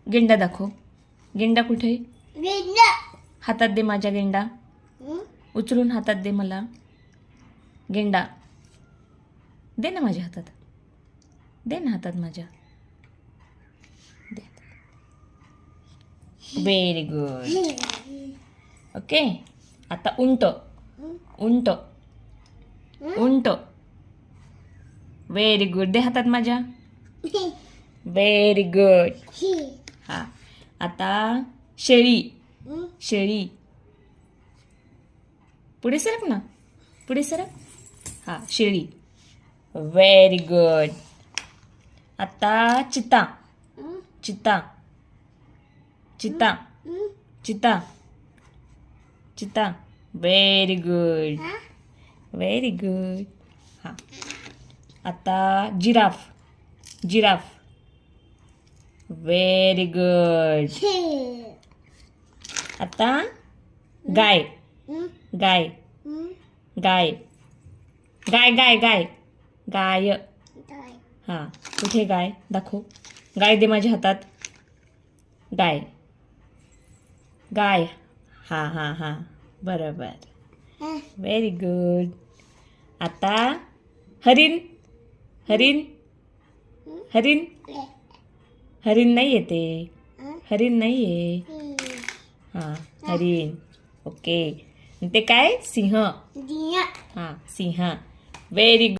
गेंडा दाखव. गेंडा कुठे? हातात दे माझ्या गेंडा. उचलून हातात दे मला. गेंडा दे ना माझ्या हातात. दे ना हातात माझ्या. दे. Very good. ओके. आता उंट. उंट. उंट. Very good. दे हातात माझ्या. Very good. हा. आता शेळी. शेळी. पुढे सरक ना. पुढे सरक. हा शेळी. Very good. आता चिता. चिता. चिता. चिता. चिता. Very good. Very good. हा. आता जिराफ. जिराफ. Very good. आता गाय. गाय. गाय. गाय गाय गाय. गाय. हा. कुठे गाय? दाखव. गाय दे माझ्या हातात. गाय. गाय. हा हा हा. बरोबर. Very good. आता हरिण. हरिण. हरिण. हरिण नाही येते. हरिण नाही आहे. हा हरिण. ओके. ते काय? सिंह. हा सिंह. Very good.